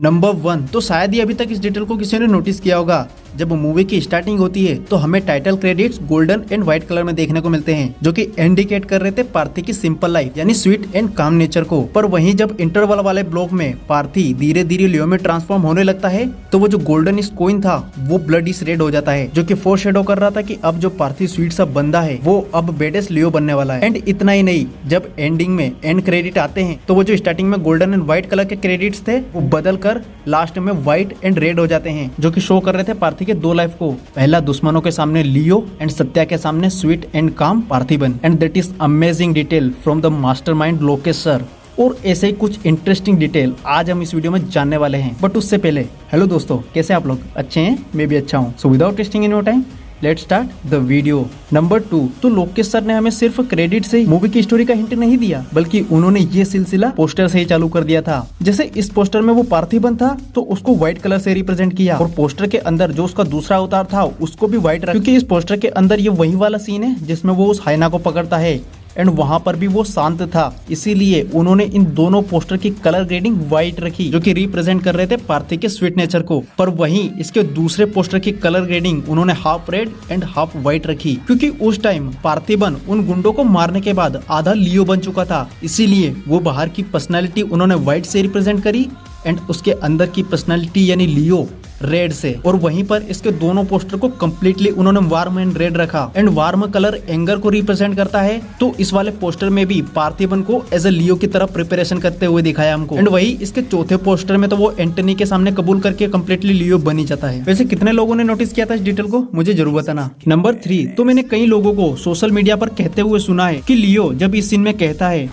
Number 1 तो शायद ही अभी तक इस डिटेल को किसी ने नोटिस किया होगा। जब मूवी की स्टार्टिंग होती है तो हमें title credits golden and white colour में देखने को मिलते हैं, जो कि इंडिकेट कर रहे थे पार्थी की सिंपल लाइफ यानी स्वीट एंड काम नेचर को। पर वहीं जब इंटरवल वाले ब्लॉक में पार्थी धीरे धीरे लियो में ट्रांसफॉर्म होने लगता है तो वो जो गोल्डन इस कोइन था वो ब्लड इस रेड हो जाता है, जो कि फोर शेडो कर रहा था कि अब जो पार्थी स्वीट सा बंदा है वो अब बेडेस्ट लियो बनने वाला है। एंड इतना ही नहीं, जब एंडिंग में एंड क्रेडिट आते हैं तो वो जो स्टार्टिंग में गोल्डन एंड व्हाइट कलर के क्रेडिट्स थे वो बदल कर लास्ट में व्हाइट एंड रेड हो जाते हैं, जो कि शो कर रहे थे पार्थी के दो लाइफ को। पहला दुश्मनों के सामने लियो एंड सत्या के सामने स्वीट एंड काम Parthiban. And that is amazing detail from the mastermind Lokesh sir. और ऐसे ही कुछ इंटरेस्टिंग डिटेल आज हम इस वीडियो में जानने वाले हैं। बट उससे पहले हेलो दोस्तों, कैसे आप लोग? अच्छे हैं? मैं भी अच्छा हूँ। So without testing in your time let's start the video. Number 2 तो लोकेश सर ने हमें सिर्फ क्रेडिट से ही मूवी की स्टोरी का हिंट नहीं दिया, बल्कि उन्होंने ये सिलसिला पोस्टर से ही चालू कर दिया था। जैसे इस पोस्टर में वो पार्थिबन था तो उसको व्हाइट कलर से रिप्रेजेंट किया, और पोस्टर के अंदर जो उसका दूसरा अवतार था उसको भी व्हाइट रखा, क्योंकि इस पोस्टर के अंदर ये वही वाला सीन है जिसमें वो उस हाइना को पकड़ता है एंड वहां पर भी वो शांत था। इसीलिए उन्होंने इन दोनों पोस्टर की कलर ग्रेडिंग व्हाइट रखी, जो कि रिप्रेजेंट कर रहे थे पार्थी के स्वीट नेचर को। पर वहीं इसके दूसरे पोस्टर की कलर ग्रेडिंग उन्होंने half red and half white रखी, क्योंकि उस टाइम पार्थिबन उन गुंडों को मारने के बाद आधा लियो बन चुका था। इसीलिए वो बाहर की पर्सनैलिटी उन्होंने व्हाइट से रिप्रेजेंट करी एंड उसके अंदर की पर्सनैलिटी यानी लियो रेड से। और वहीं पर इसके दोनों पोस्टर को कम्प्लीटली उन्होंने वार्म एंड रेड रखा। एंड वार्म कलर एंगर को रिप्रेजेंट करता है, तो इस वाले पोस्टर में भी पार्थिबन को एज ए लियो की तरह प्रिपरेशन करते हुए दिखाया हमको। एंड वही इसके चौथे पोस्टर में तो वो एंटनी के सामने कबूल करके कम्प्लीटली लियो बन ही जाता है। वैसे कितने लोगों ने नोटिस किया था इस डिटेल को, मुझे जरूर बताना। नंबर 3 तो मैंने कई लोगों को सोशल मीडिया पर कहते हुए सुना है कि लियो जब इस सीन में कहता है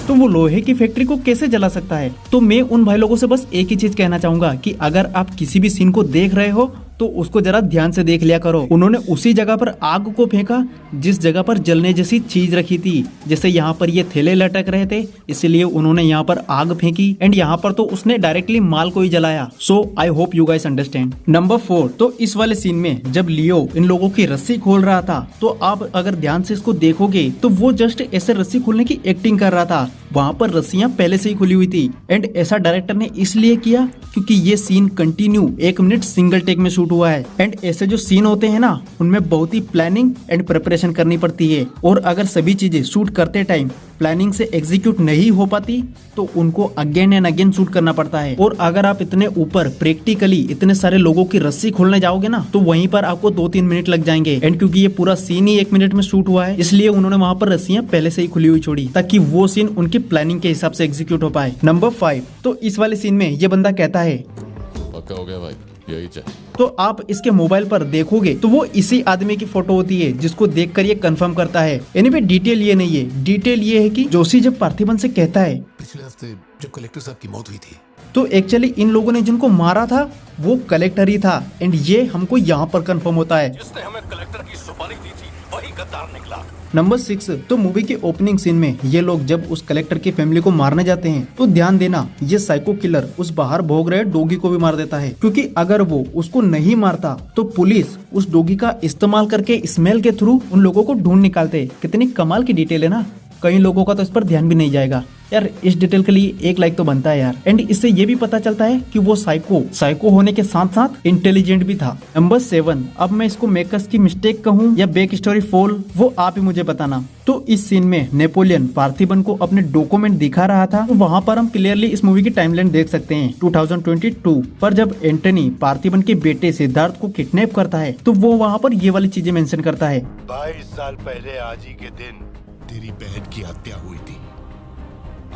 तो वो लोहे की फैक्ट्री को कैसे जला सकता है, तो मैं उन भाई लोगों से बस एक ही चीज कहना चाहूंगा कि अगर आप किसी भी सीन को देख रहे हो तो उसको जरा ध्यान से देख लिया करो। उन्होंने उसी जगह पर आग को फेंका जिस जगह पर जलने जैसी चीज रखी थी। जैसे यहाँ पर ये थैले लटक रहे थे इसलिए उन्होंने यहाँ पर आग फेंकी, एंड यहाँ पर तो उसने डायरेक्टली माल को ही जलाया। So I hope you guys understand. Number 4 तो इस वाले सीन में जब लियो इन लोगों की रस्सी खोल रहा था तो आप अगर ध्यान से इसको देखोगे तो वो जस्ट ऐसे रस्सी खोलने की एक्टिंग कर रहा था। वहाँ पर रस्सियां पहले से ही खुली हुई थी, एंड ऐसा डायरेक्टर ने इसलिए किया क्योंकि ये scene continue 1 minute single take में शूट हुआ है। एंड ऐसे जो सीन होते हैं ना उनमें बहुत ही प्लानिंग एंड प्रिपरेशन करनी पड़ती है, और अगर सभी चीजें शूट करते टाइम प्लानिंग से एग्जीक्यूट नहीं हो पाती तो उनको अगेन एंड अगेन शूट करना पड़ता है। और अगर आप इतने ऊपर प्रैक्टिकली इतने सारे लोगों की रस्सी खोलने जाओगे ना तो वहीं पर आपको 2-3 मिनट लग जाएंगे। एंड क्योंकि ये पूरा सीन ही 1 मिनट में शूट हुआ है इसलिए उन्होंने वहाँ पर रस्सियां पहले से ही खुली हुई छोड़ी ताकि वो सीन उनकी प्लानिंग के हिसाब से एग्जीक्यूट हो पाए। नंबर 5 तो इस वाले सीन में ये बंदा कहता है पक्का हो गया भाई, यही चाहिए। तो आप इसके मोबाइल पर देखोगे तो वो इसी आदमी की फोटो होती है जिसको देखकर ये कंफर्म करता है। एनीवे डिटेल ये नहीं है, डिटेल ये है कि जोशी जब पार्थिबन से कहता है पिछले हफ्ते जब कलेक्टर साहब की मौत हुई थी तो एक्चुअली इन लोगों ने जिनको मारा था वो कलेक्टर ही था। एंड ये हमको यहाँ पर कंफर्म होता है। जिसने हमें कलेक्टर की सुपारी दी थी वही गद्दार निकला। नंबर 6 तो मूवी के ओपनिंग सीन में ये लोग जब उस कलेक्टर की फैमिली को मारने जाते हैं तो ध्यान देना ये साइको किलर उस बाहर भोग रहे डॉगी को भी मार देता है, क्योंकि अगर वो उसको नहीं मारता तो पुलिस उस डॉगी का इस्तेमाल करके स्मेल के थ्रू उन लोगों को ढूंढ निकालते। कितनी कमाल की डिटेल है ना, कई लोगों का तो इस पर ध्यान भी नहीं जाएगा यार। इस डिटेल के लिए 1 लाइक तो बनता है यार। एंड इससे ये भी पता चलता है कि वो साइको होने के साथ साथ इंटेलिजेंट भी था। नंबर 7 अब मैं इसको मेकर्स की मिस्टेक कहूँ या बैक स्टोरी फॉल वो आप ही मुझे बताना। तो इस सीन में नेपोलियन पार्थिबन को अपने डॉक्यूमेंट दिखा रहा था, तो वहाँ पर हम क्लियरली इस मूवी की टाइमलाइन देख सकते हैं 2022 पर जब एंटनी पार्थिबन के बेटे सिद्धार्थ को किडनैप करता है तो वो वहाँ पर ये वाली चीजें मेंशन करता है। 22 साल पहले आज ही के दिन तेरी बहन की हत्या हुई थी,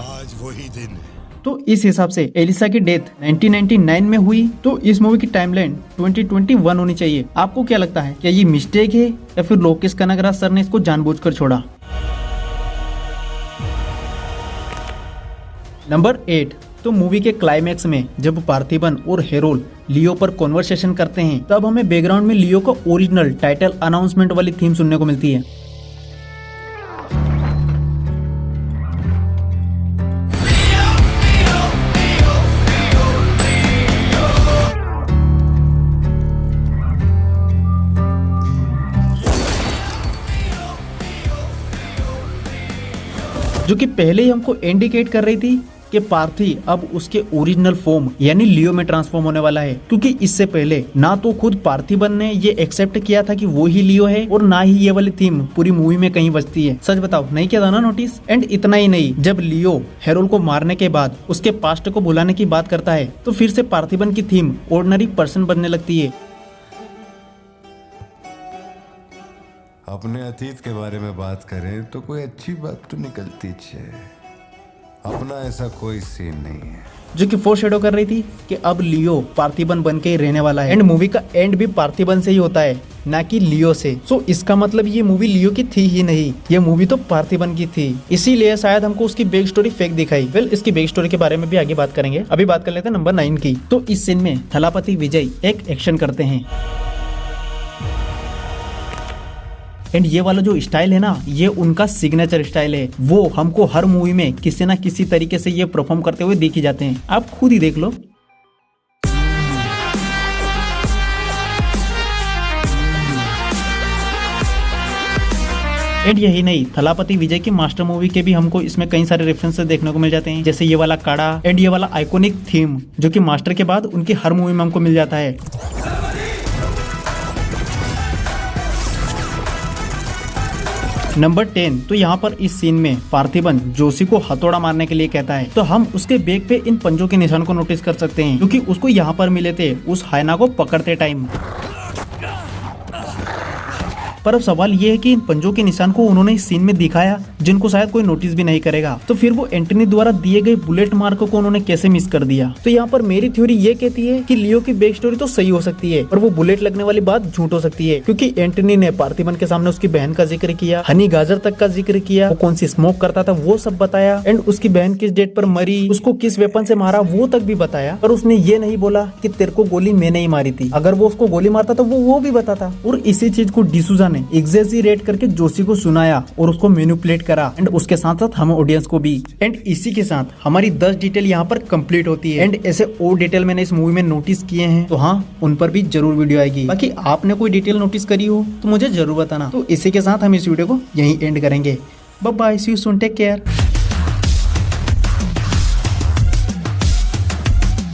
आज वही दिन है। तो इस हिसाब से एलिसा की डेथ 1999 में हुई, तो इस मूवी की टाइमलाइन 2021 होनी चाहिए। आपको क्या लगता है, क्या ये मिस्टेक है या फिर लोकेश कनगराज सर ने इसको जानबूझकर छोड़ा? नंबर 8 तो मूवी के क्लाइमैक्स में जब पार्थिबन और हेरोल लियो पर कॉन्वर्सेशन करते हैं तब हमें बैकग्राउंड में लियो का ओरिजिनल टाइटल अनाउंसमेंट वाली थीम सुनने को मिलती है। जो कि पहले ही हमको इंडिकेट कर रही थी कि पार्थी अब उसके ओरिजिनल फॉर्म यानी लियो में ट्रांसफॉर्म होने वाला है, क्योंकि इससे पहले ना तो खुद पार्थिबन ने ये एक्सेप्ट किया था कि वो ही लियो है और ना ही ये वाली थीम पूरी मूवी में कहीं बजती है। सच बताओ नहीं किया था ना नोटिस। एंड इतना ही नहीं, जब लियो हेरोल्ड को मारने के बाद उसके पास्ट को भुलाने की बात करता है तो फिर से पार्थिबन की थीम ऑर्डिनरी पर्सन बनने लगती है। अपने अतीत के बारे में बात करें तो कोई अच्छी बात तो निकलती है। अपना ऐसा कोई सीन नहीं है, जो कि फोरशैडो कर रही थी कि अब लियो पार्थिबन बन के ही रहने वाला है। एंड मूवी का एंड भी पार्थिबन से ही होता है, ना कि लियो से। सो इसका मतलब ये मूवी लियो की थी ही नहीं, ये मूवी तो पार्थिबन की थी। इसीलिए शायद हमको उसकी बैक स्टोरी फेक दिखाई। वेल, इसकी बैक स्टोरी के बारे में भी आगे बात करेंगे। अभी बात कर लेते हैं नंबर 9 की। तो इस सीन में थलापति विजय एक एक्शन करते हैं। एंड ये वाला जो स्टाइल है ना, ये उनका सिग्नेचर स्टाइल है। वो हमको हर मूवी में किसी ना किसी तरीके से ये परफॉर्म करते हुए देखे जाते हैं, आप खुद ही देख लो। एंड यही नहीं, थलापति विजय की मास्टर मूवी के भी हमको इसमें कई सारे रेफरेंसेस देखने को मिल जाते हैं, जैसे ये वाला काड़ा एंड ये वाला आइकॉनिक थीम जो कि मास्टर के बाद उनकी हर मूवी में हमको मिल जाता है। नंबर 10, तो यहाँ पर इस सीन में पार्थिबन जोशी को हथौड़ा मारने के लिए कहता है, तो हम उसके बैग पे इन पंजों के निशान को नोटिस कर सकते हैं, क्योंकि उसको यहाँ पर मिले थे उस हाइना को पकड़ते टाइम। पर अब सवाल ये है कि इन पंजों के निशान को उन्होंने इस सीन में दिखाया, जिनको शायद कोई नोटिस भी नहीं करेगा, तो फिर वो एंटनी द्वारा दिए गए बुलेट मार्क को उन्होंने कैसे मिस कर दिया। तो यहाँ पर मेरी थ्योरी ये कहती है कि लियो की बैक स्टोरी तो सही हो सकती है, पर वो बुलेट लगने वाली बात झूठ हो सकती है, क्योंकि एंटनी ने पार्थिबन के सामने उसकी बहन का जिक्र किया, हनी गाजर तक का जिक्र किया, वो कौन सी स्मोक करता था वो सब बताया, एंड उसकी बहन किस डेट पर मरी, उसको किस वेपन से मारा वो तक भी बताया। पर उसने ये नहीं बोला कि तेरे को गोली मैंने ही मारी थी। अगर वो उसको गोली मारता तो वो भी बताता। और इसी चीज को डिसूजा ने एग्जैजरेट करके जोशी को सुनाया और उसको मैनिपुलेट करा, एंड उसके साथ साथ हम ऑडियंस को भी। एंड इसी के साथ हमारी 10 डिटेल यहाँ पर कंप्लीट होती है। एंड ऐसे और डिटेल मैंने इस मूवी में नोटिस किए हैं, तो हाँ, उन पर भी जरूर वीडियो आएगी। बाकी आपने कोई डिटेल नोटिस करी हो तो मुझे जरूर बताना। तो इसी के साथ हम इस वीडियो को यहीं एंड करेंगे। Bye bye, see you soon, take care.